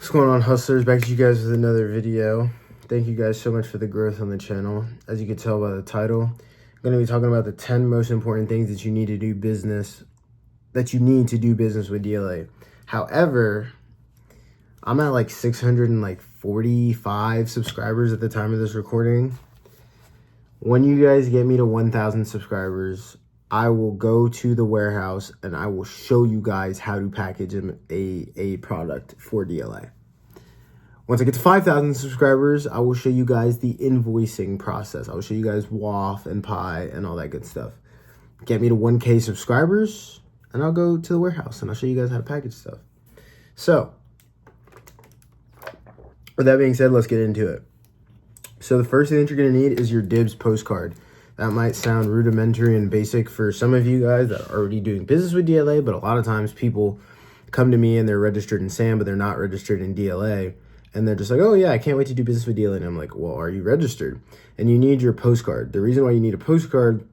What's going on, hustlers? Back to you guys with another video. Thank you guys so much for the growth on the channel. As you can tell by the title, I'm going to be talking about the 10 most important things that you need to do business with DLA. However, I'm at like 645 subscribers at the time of this recording. When you guys get me to 1,000 subscribers, I will go to the warehouse and I will show you guys how to package a product for DLA. Once I get to 5,000 subscribers, I will show you guys the invoicing process. I will show you guys WAF and Pi and all that good stuff. Get me to 1K subscribers and I'll go to the warehouse and I'll show you guys how to package stuff. So, with that being said, let's get into it. So the first thing that you're going to need is your DIBS postcard. That might sound rudimentary and basic for some of you guys that are already doing business with DLA, but a lot of times people come to me and they're registered in SAM, but they're not registered in DLA. And they're just like, oh yeah, I can't wait to do business with DLA. And I'm like, well, are you registered? And you need your postcard. The reason why you need a postcard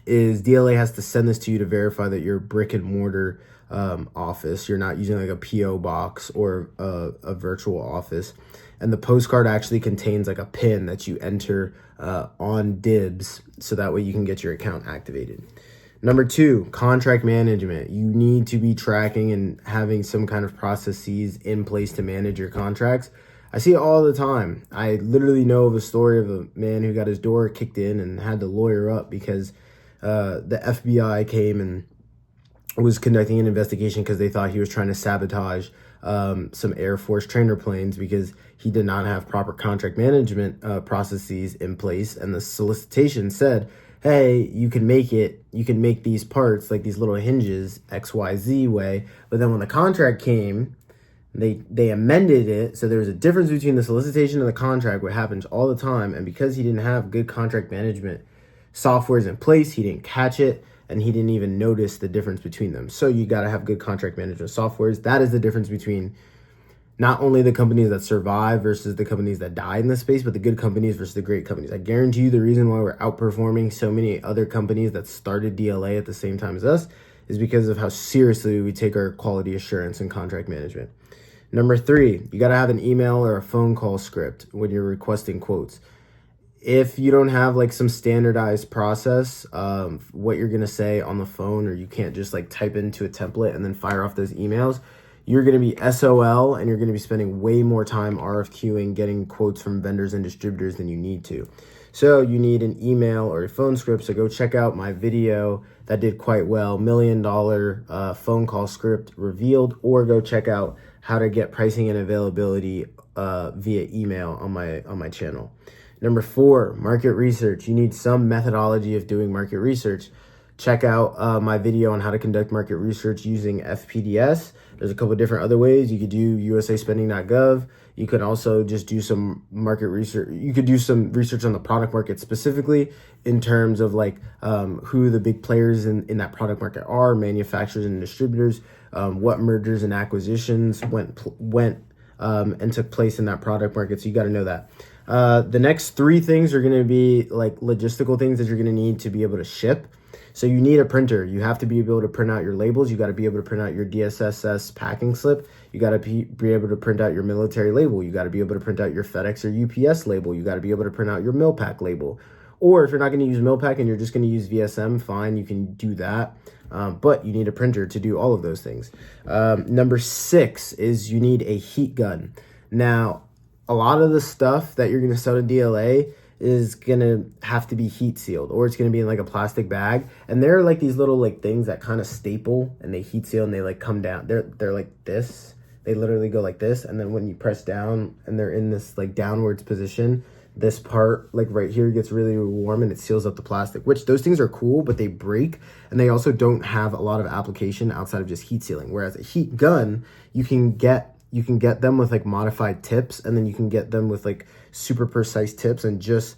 is DLA has to send this to you to verify that you're a brick and mortar office. You're not using like a PO box or a virtual office. And the postcard actually contains like a PIN that you enter on DIBS, so that way you can get your account activated. Number 2, contract management. You need to be tracking and having some kind of processes in place to manage your contracts. I see it all the time. I literally know of a story of a man who got his door kicked in and had to lawyer up because the FBI came and was conducting an investigation because they thought he was trying to sabotage some Air Force trainer planes because he did not have proper contract management processes in place. And the solicitation said, hey, you can make these parts, like these little hinges, XYZ way. But then when the contract came, they amended it. So there was a difference between the solicitation and the contract, what happens all the time. And because he didn't have good contract management softwares in place, he didn't catch it. And he didn't even notice the difference between them. So you got to have good contract management softwares. That is the difference between not only the companies that survive versus the companies that die in this space, but the good companies versus the great companies. I guarantee you the reason why we're outperforming so many other companies that started DLA at the same time as us is because of how seriously we take our quality assurance and contract management. Number 3, you got to have an email or a phone call script when you're requesting quotes. If you don't have like some standardized process of what you're going to say on the phone, or you can't just like type into a template and then fire off those emails, you're going to be SOL and you're going to be spending way more time RFQing, getting quotes from vendors and distributors than you need to. So you need an email or a phone script. So go check out my video that did quite well, $1 million phone call script revealed, or go check out how to get pricing and availability via email on my channel. Number 4, market research. You need some methodology of doing market research. Check out my video on how to conduct market research using FPDS. There's a couple different other ways. You could do usaspending.gov. You could also just do some market research. You could do some research on the product market specifically in terms of like who the big players in that product market are, manufacturers and distributors, what mergers and acquisitions went and took place in that product market. So you got to know that. The next 3 things are going to be like logistical things that you're going to need to be able to ship. So you need a printer. You have to be able to print out your labels. You got to be able to print out your DSSS packing slip. You got to be able to print out your military label. You got to be able to print out your FedEx or UPS label. You got to be able to print out your MillPack label. Or if you're not going to use MillPack and you're just going to use VSM, fine, you can do that. But you need a printer to do all of those things. Number 6 is you need a heat gun. Now, a lot of the stuff that you're going to sell to DLA is going to have to be heat sealed, or it's going to be in like a plastic bag. And they're like these little like things that kind of staple and they heat seal and they like come down. They're like this. They literally go like this. And then when you press down and they're in this like downwards position, this part like right here gets really warm and it seals up the plastic, which those things are cool, but they break. And they also don't have a lot of application outside of just heat sealing. Whereas a heat gun, you can get them with like modified tips, and then you can get them with like super precise tips and just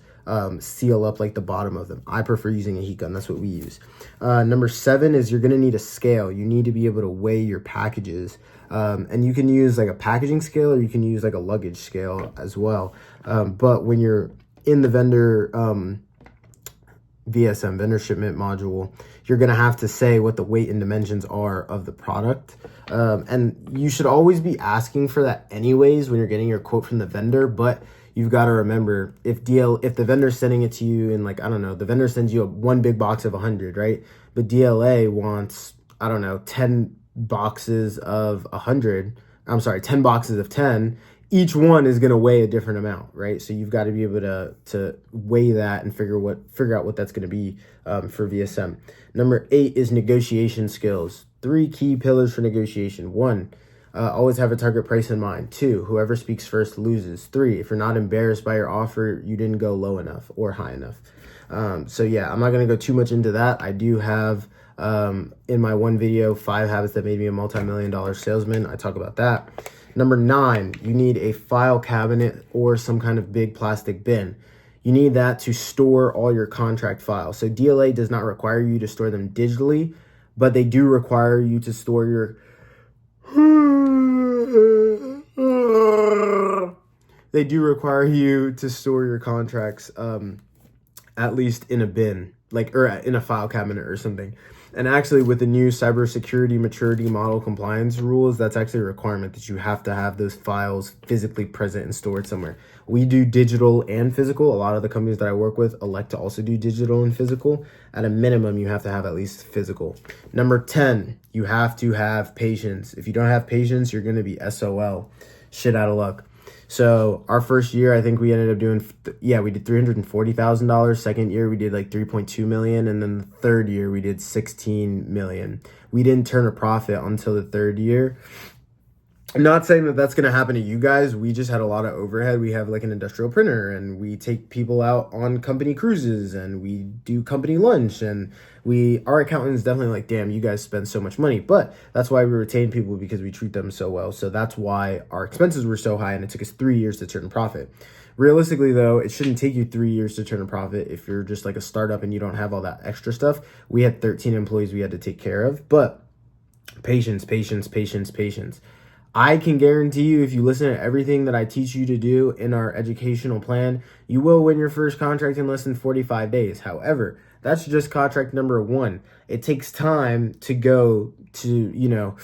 seal up like the bottom of them. I prefer using a heat gun. That's what we use. Number 7 is you're going to need a scale. You need to be able to weigh your packages. And you can use like a packaging scale, or you can use like a luggage scale as well. But when you're in the vendor VSM, vendor shipment module, you're going to have to say what the weight and dimensions are of the product. And you should always be asking for that anyways when you're getting your quote from the vendor. But you've got to remember, if the vendor's sending it to you in, like, I don't know, the vendor sends you one big box of 100, right? But DLA wants, I don't know, 10 boxes of 100. I'm sorry, 10 boxes of 10. Each one is going to weigh a different amount, right? So you've got to be able to weigh that and figure out what that's going to be for VSM. Number 8 is negotiation skills. 3 key pillars for negotiation. 1, always have a target price in mind. 2, whoever speaks first loses. 3, if you're not embarrassed by your offer, you didn't go low enough or high enough. So yeah, I'm not going to go too much into that. I do have in my one video, 5 habits that made me a multi-million-dollar salesman. I talk about that. Number 9, you need a file cabinet or some kind of big plastic bin. You need that to store all your contract files. So DLA does not require you to store them digitally, but they do require you to store your contracts at least in a bin, or in a file cabinet or something. And actually, with the new cybersecurity maturity model compliance rules, that's actually a requirement that you have to have those files physically present and stored somewhere. We do digital and physical. A lot of the companies that I work with elect to also do digital and physical. At a minimum, you have to have at least physical. Number 10, you have to have patience. If you don't have patience, you're going to be SOL. Shit out of luck. So our first year, I think we ended up doing, we did $340,000. Second year, we did like 3.2 million. And then the third year, we did 16 million. We didn't turn a profit until the third year. I'm not saying that that's going to happen to you guys. We just had a lot of overhead. We have like an industrial printer, and we take people out on company cruises, and we do company lunch, and our accountant is definitely like, damn, you guys spend so much money. But that's why we retain people, because we treat them so well. So that's why our expenses were so high, and it took us 3 years to turn a profit. Realistically, though, it shouldn't take you 3 years to turn a profit if you're just like a startup and you don't have all that extra stuff. We had 13 employees we had to take care of, but patience, patience, patience, patience. I can guarantee you, if you listen to everything that I teach you to do in our educational plan, you will win your first contract in less than 45 days. However, that's just contract number 1. It takes time to go to,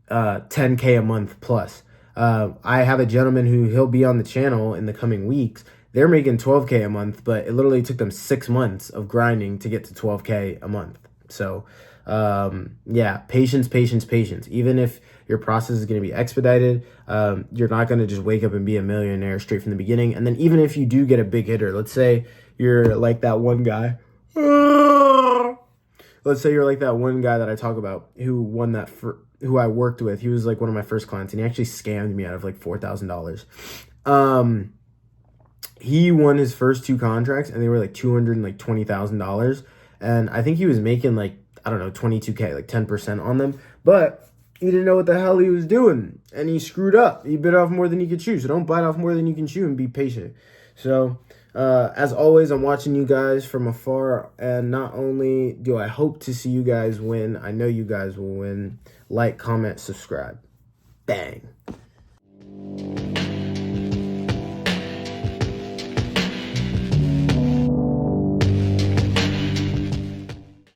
10K a month plus. I have a gentleman he'll be on the channel in the coming weeks. They're making 12K a month, but it literally took them 6 months of grinding to get to 12K a month. So, patience, patience, patience. Even if your process is going to be expedited, you're not going to just wake up and be a millionaire straight from the beginning. And then even if you do get a big hitter, let's say you're like that one guy. Let's say you're like that one guy that I talk about who won that who I worked with. He was like one of my first clients, and he actually scammed me out of like $4,000. He won his first 2 contracts, and they were like $220,000. And I think he was making like, I don't know, 22K, like 10% on them. But he didn't know what the hell he was doing, and he screwed up. He bit off more than he could chew. So don't bite off more than you can chew, and be patient. So as always, I'm watching you guys from afar, and not only do I hope to see you guys win, I know you guys will win. Like, comment, subscribe. Bang.